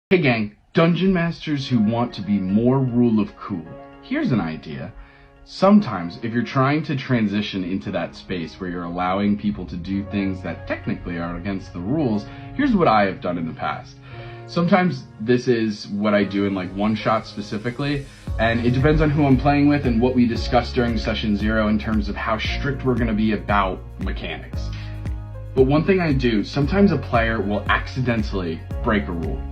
Hey gang, dungeon masters who want to be more rule of cool. Here's an idea. Sometimes if you're trying to transition into that space where you're allowing people to do things that technically are against the rules, here's what I have done in the past. Sometimes this is what I do in like one shot specifically, and it depends on who I'm playing with and what we discussed during session 0 in terms of how strict we're going to be about mechanics. But one thing I do, sometimes a player will accidentally break a rule.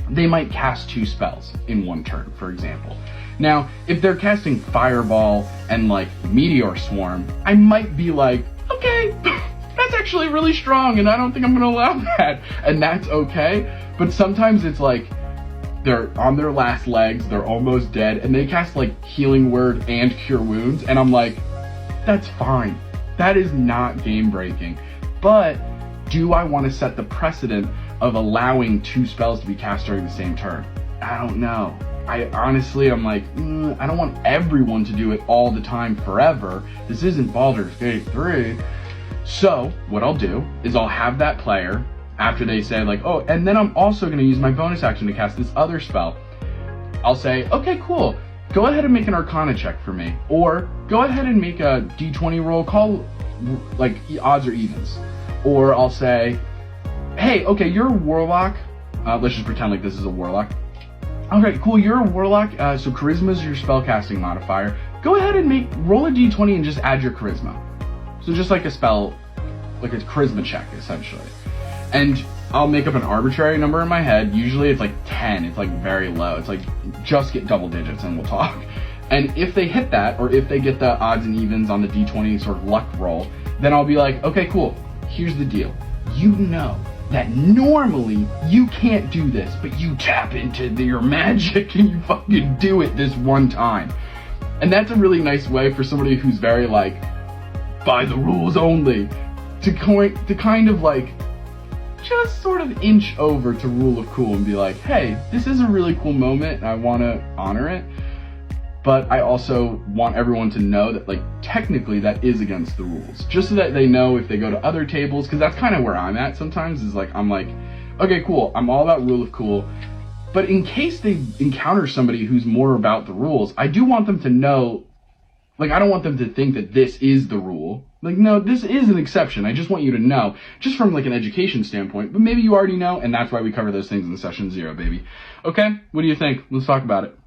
They might cast 2 spells in one turn, for example. Now, if they're casting Fireball and like Meteor Swarm, I might be like, okay, that's actually really strong and I don't think I'm gonna allow that. And that's okay. But sometimes it's like, they're on their last legs, they're almost dead, and they cast like Healing Word and Cure Wounds, and I'm like, that's fine. That is not game breaking. But do I want to set the precedent of allowing 2 spells to be cast during the same turn? I don't know. I'm like, I don't want everyone to do it all the time forever. This isn't Baldur's Gate 3. So what I'll do is I'll have that player, after they say like, oh, and then I'm also going to use my bonus action to cast this other spell. I'll say, okay, cool. Go ahead and make an Arcana check for me. Or go ahead and make a D20 roll, call like odds or evens. Or I'll say, hey, okay, you're a warlock. Let's just pretend like this is a warlock. Okay, cool, you're a warlock, so charisma is your spellcasting modifier. Go ahead and roll a d20 and just add your charisma. So just like a spell, like a charisma check, essentially. And I'll make up an arbitrary number in my head. Usually it's like 10, it's like very low. It's like, just get double digits and we'll talk. And if they hit that, or if they get the odds and evens on the d20 sort of luck roll, then I'll be like, okay, cool, here's the deal. You know that normally you can't do this, but you tap into your magic and you fucking do it this one time. And that's a really nice way for somebody who's very like, by the rules only, to kind of like, just sort of inch over to rule of cool and be like, hey, this is a really cool moment and I want to honor it. But I also want everyone to know that, like, technically that is against the rules. Just so that they know if they go to other tables, because that's kind of where I'm at sometimes, is like, I'm like, okay, cool, I'm all about rule of cool. But in case they encounter somebody who's more about the rules, I do want them to know, like, I don't want them to think that this is the rule. Like, no, this is an exception. I just want you to know, just from, like, an education standpoint. But maybe you already know, and that's why we cover those things in session 0, baby. Okay, what do you think? Let's talk about it.